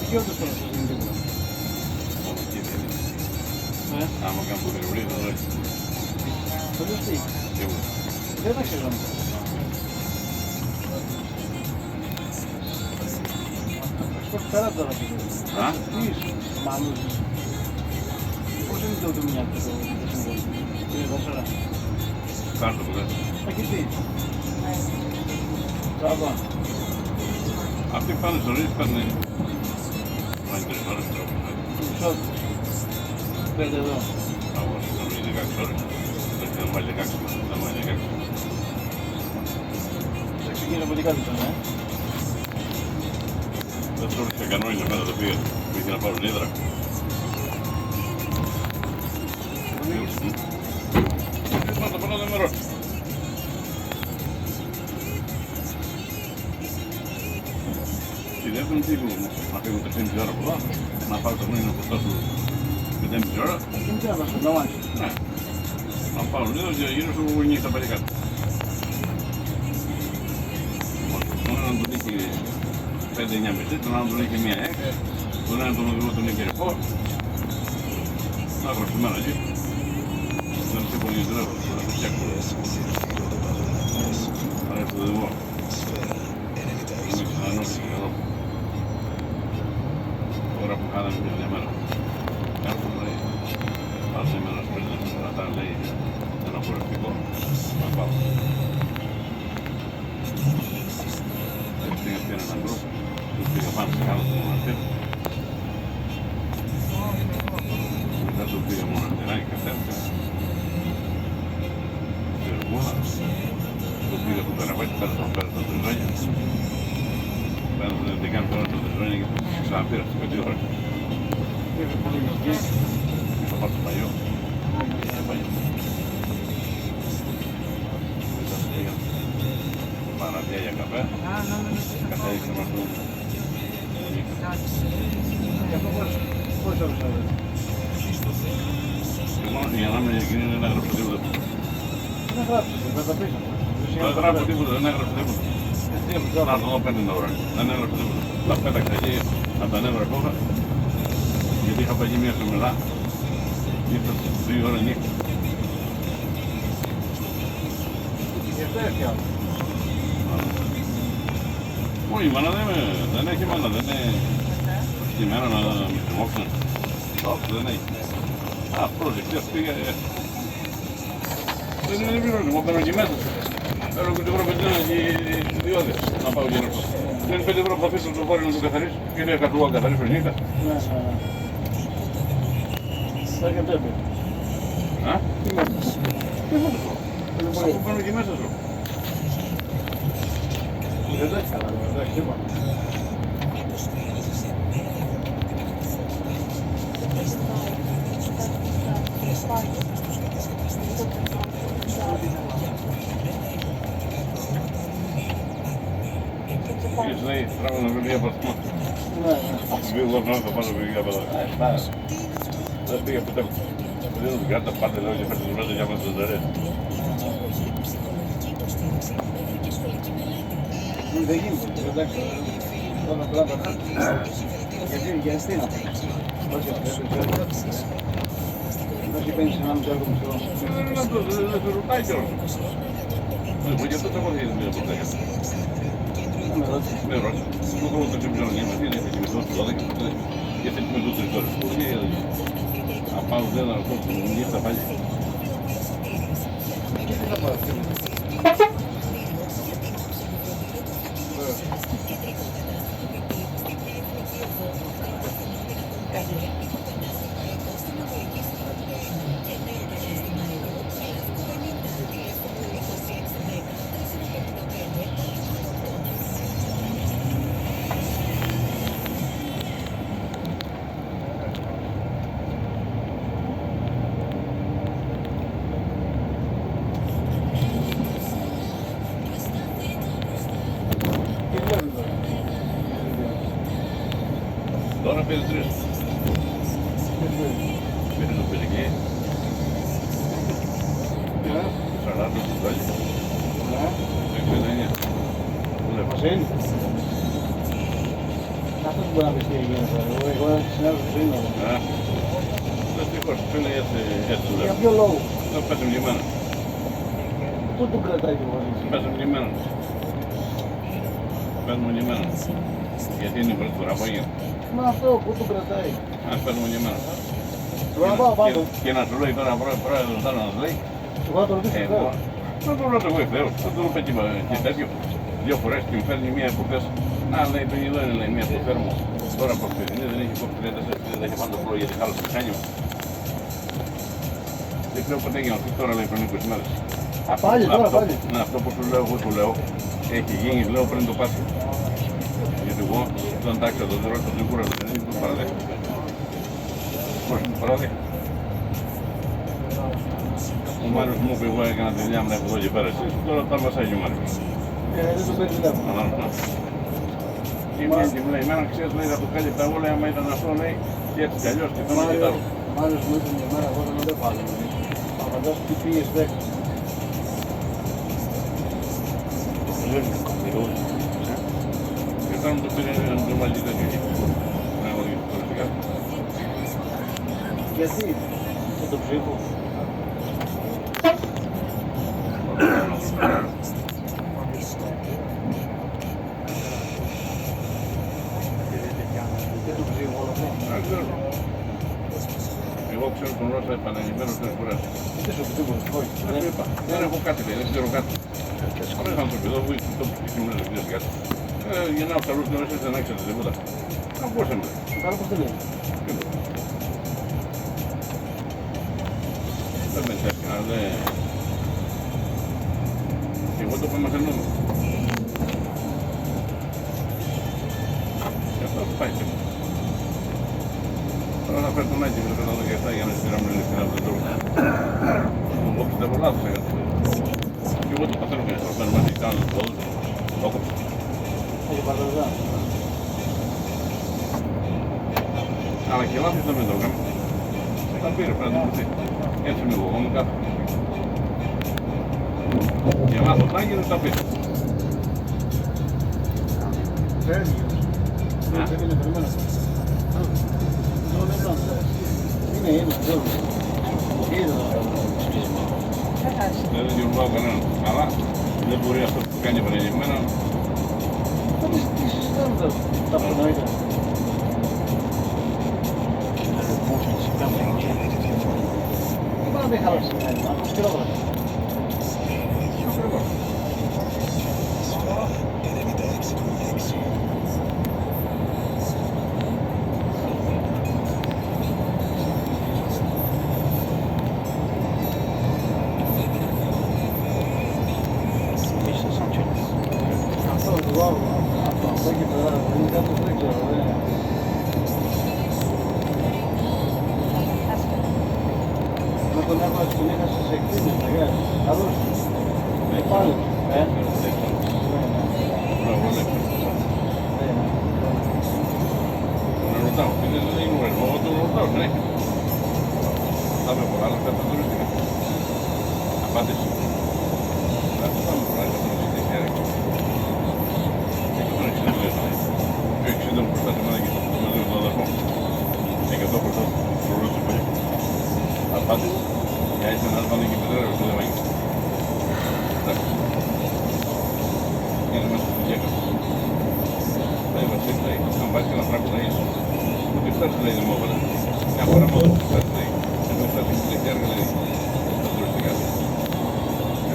Και όντως τώρα σας δίνει τίποτα. Άμα κάνω που γρηγορεί, θα δω. Το λέω τι. Δεν τα ξέρω. Πώς πέρα τώρα που λέω. Τι είσαι, μάλλον. Πώς είναι το μυαλό το συμβόλαιο. Είναι 4. Κάρτο που δεν. Εκεί τι. Τραβά. Αυτοί πάνε στο ρίς, πάνε. Πάνε 3 ώρες τώρα. Μισό. 5 εδώ. Αγώς, θα βρει 16 ώρες. Πρέπει να βάλει 16, να βάλει 16. Θα ξεκίνησε από την κάτω τώρα, Δεν ξέρω τι κανό είναι μέσα το πήγα. Πήγε να πάρουν ύδρα. Πάμε το πρώτο νερό. Η δεύτερη τι μου, να φύγουν 3,5 ώρα από εδώ, να πάω το μήνυμα από αυτά του 5,5 ώρα. Δεν ξέρω να μας καταλάβεις. Ναι. Να πάρουν ύδρα και γύρω σου νύχτα πάλι κάτω. Τον έναν τον είχε 5-9 μισή, τον άλλον τον είχε 1-6, τον έναν τον οδηγό τον είχε ρεπό. Να γραψιμένα εκεί. Δεν sé πολύ τρόπο, θα το φτιάξω. Άρα το οδηγό. Είναι ξανανόηση εδώ. Τώρα που κάναμε μια μέρα. Κάπου λέει, πάω σήμερα σπίτι να κρατά λέει ένα χορευτικό. Να πάω. Πήγα πήρα έναν γκρουπ, τους πήγα πάνω σε κάτω στο μοναστήρι. Μετά τους πήγα μοναστηράκι κατέβηκα. Στη Ερμούδα. Τους πήγα στο Καραβάκι, πέρασα στα Τριζόνια. Δεν κάνω τώρα στο Τριζόνια και τους ξαναπήρα στις 5 ώρες. Θα πάω στο παλιό. Παραδιά για καφέ. Κατέληξε μας το Πώς ώρες θα δεις. και μόνο για να μην γίνει δεν έγραψε τίποτα. Δεν γράψεις, δεν τα πεις. Δεν έγραψε τίποτα, δεν έγραψε τίποτα. Να το δω 5 ώρα. Δεν έγραψε τίποτα. Τα πέταξα εκεί από τα νεύρα που είχα. Γιατί είχα παγεί μια σεμελά. Ήρθα στις 2 ώρα νύχτα. Γι' αυτό έφτιαξα. Όχι, η μάνα δεν έχει μάνα, δεν είναι στημένα να με θυμώξουν. Όχι, δεν έχει. Α, πρόσεχε, πήγε. Δεν είναι πληρώνει, μου παίρνω και μέσα. Παίρνω 5 ευρώ πεντένα και ιδιώδες να πάω και να πω. Δεν είναι 5 ευρώ που θα αφήσω το βόρειο να το καθαρίσω. Και είναι 100 να καθαρίσω νύχτα. Ναι, θα και πρέπει. Α, Τι μάθεις. αφού παίρνω και μέσα σου. Δεν τα έχει καλά, δεν τα έχει τίποτα. Πήγες λέει, τράβανα βιβλία από αυτό. Ναι, Πήγα να θα πάρω βιβλία από εδώ. Δεν πήγα ποτέ. Δεν είναι κάρτα, πάτε λέω και φέρτε το μέσα για μας το ζερές. δεν γίνεται, εντάξει. Τώρα πράγματα. Γιατί να πει. Όχι, όχι παίρνεις ένα μισό έργο μισό. Δεν το ρωτάει κιόλας. Γι' αυτό το έχω δει μια ποτέ. Με ρώτησε. Με ρώτησε. Μου έχω το ξεπιζόνι, γιατί είναι και με δώσει 12 και θα με δώσει 3 ώρες. Πολύ απάνω δεν θα ρωτώ που μου ήρθα πάλι. Και τι θα πάω. Τώρα πήρε 3. Πήρε το πυρική. 40 του βάλει. 59. Μαζί. αυτός μπορεί να πεις τι έγινε. Εγώ ένα συνάδελφος δεν είναι. Δυστυχώς, είναι έτσι. Για ποιο λόγο. Δεν πέσουν και εμένα. Πού του κρατάει το βολί. Πέσουν και εμένα. Παίρνουμε και εμένα. Γιατί είναι η πρώτη φορά που έγινε. Μα αυτό, πού του κρατάει. Ας παίρνουμε και εμένα. Τώρα πάω πάνω. Και να σου λέει τώρα πρόεδρος να σου λέει. Εγώ να το ρωτήσω τώρα. Δεν το ρωτώ εγώ ευθέως. Δεν το ρωτώ και τέτοιο. Δύο φορές και μου φέρνει μία από χθες. Α, λέει, το εδώ είναι λέει, μία από θέρμο. Τώρα από χθεσινή δεν έχει κόψει 34, δεν έχει πάντα πλό γιατί χάλασε το χάνιο. Δεν ξέρω ποτέ έγινε αυτό τώρα λέει πριν 20 μέρες. Πάλι, τώρα πάλι. Ναι, αυτό που σου λέω, εγώ του λέω, έχει γίνει, λέω πριν το Πάσχα. Γιατί εγώ τον τάξα το δρόμο, τον κούρασα, δεν είναι το παραδέχτηκα. Πώς το παραδέχτηκα. Ο Μάριος μου είπε, εγώ έκανα τη δουλειά μου από εδώ και πέρα εσείς, τώρα τα βασάγει ο Μάριος. Δεν το παίρνει τηλέφωνο. Και μου λέει, εμένα ξέρεις, λέει, θα το κάνει τα όλα, άμα ήταν αυτό, λέει, και έτσι κι αλλιώς, και θέλω να κοιτάω. Μάλιστα μου είπε μια μέρα, εγώ δεν το πάλι. Θα φαντάσου τι πήγες δέκα. Και όταν μου το πήρε, να το βάλει τέτοιο. Να έχω γίνει τώρα σιγά. Γιατί, με το ψήφο. Και το ψήφο όλο αυτό. Δεν ξέρω. Εγώ ξέρω τον Ρώσα επαναλημμένο 3 φορές. Τι σου ψήφο, όχι. Δεν σου είπα. Δεν έχω κάτι, λέει, δεν ξέρω κάτι. Ωραίος άνθρωποι εδώ, βοήθησε το που σήμερα δεν ξέρεις κάτι. Γεννάω ψαλούς και όλες δεν έξερε τίποτα. Ακούσαμε. Καλά πως δεν λέει. Δεν με τσέφτει, αλλά δεν... Και εγώ το πεμαθαινόμαι. Και αυτό πάει και μου. Τώρα να φέρω τον Άκη, βλέπω το 17 για να στηράμε ειλικρινά από τον τρόπο. Εγώ πιστεύω λάθος έκανα. Και εγώ το παθαίνω και να σπαθαίνω μαζί, κάνω το πόδι, το κόψω. Έχει παρταζά. Αλλά και λάθος δεν με το έκανα. Τα πήρε, πρέπει να το πει. Έτσι είμαι εγώ μου κάθομαι. Και λάθος να γίνει, τα πήρε. Φέρνει. Δεν είναι περιμένω. Είναι, Δεν δημιουργάω κανέναν. Αλλά δεν μπορεί αυτό που κάνει επανειλημμένα. Τι συζητάμε τα προνοήτα. Δεν χάλασε κανένα, αυτό χειρότερα. Αυτό εκεί πέρα, δεν είναι κάτι που δεν ξέρω, με τον έβαλες τον είχα σε εκτίμηση, μεγάλη. Καλώς. Πάλι. Να ρωτάω, τι δεν είναι γνωρισμό, εγώ τον ρωτάω, ναι. Θα με πολλά, αλλά θα τουριστικά. Απάντηση. Θα πάμε πολλά, θα τουριστικά. Και τον 60 μου λέει, πιο 60 μου μπροστά σε μένα και το μαζί με τον αδερφό. Και το μπροστά στο ρολόι πολύ. Απάντηση. Για έτσι να πάνε και πετρέλαιο στο λεμάνι. Εντάξει. Είναι μέσα στη γέκα. Λέει Βασίλη, λέει, αν πάει και ένα πράγμα να είσαι. Ότι φτάσει λέει δημόβολα. Μια φορά μόνο που φτάσει λέει. Ενώ φτάσει και λέει έργα λέει. Στα τουριστικά.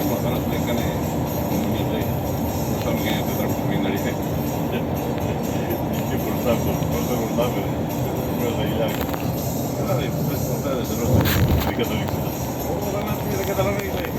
Ενώ θα λέει κάνει ομονία λέει. Μπροστά μου κάνει τετρά που γίνει αλήθεια. Και μπροστά μου, μπροστά μου, μπροστά μου. Μέσα τα χιλιάρικα. Δηλαδή, πες ποτέ δεν ρώσε. Δεν καταλήξει. Όταν να πει δεν καταλαβαίνει λέει.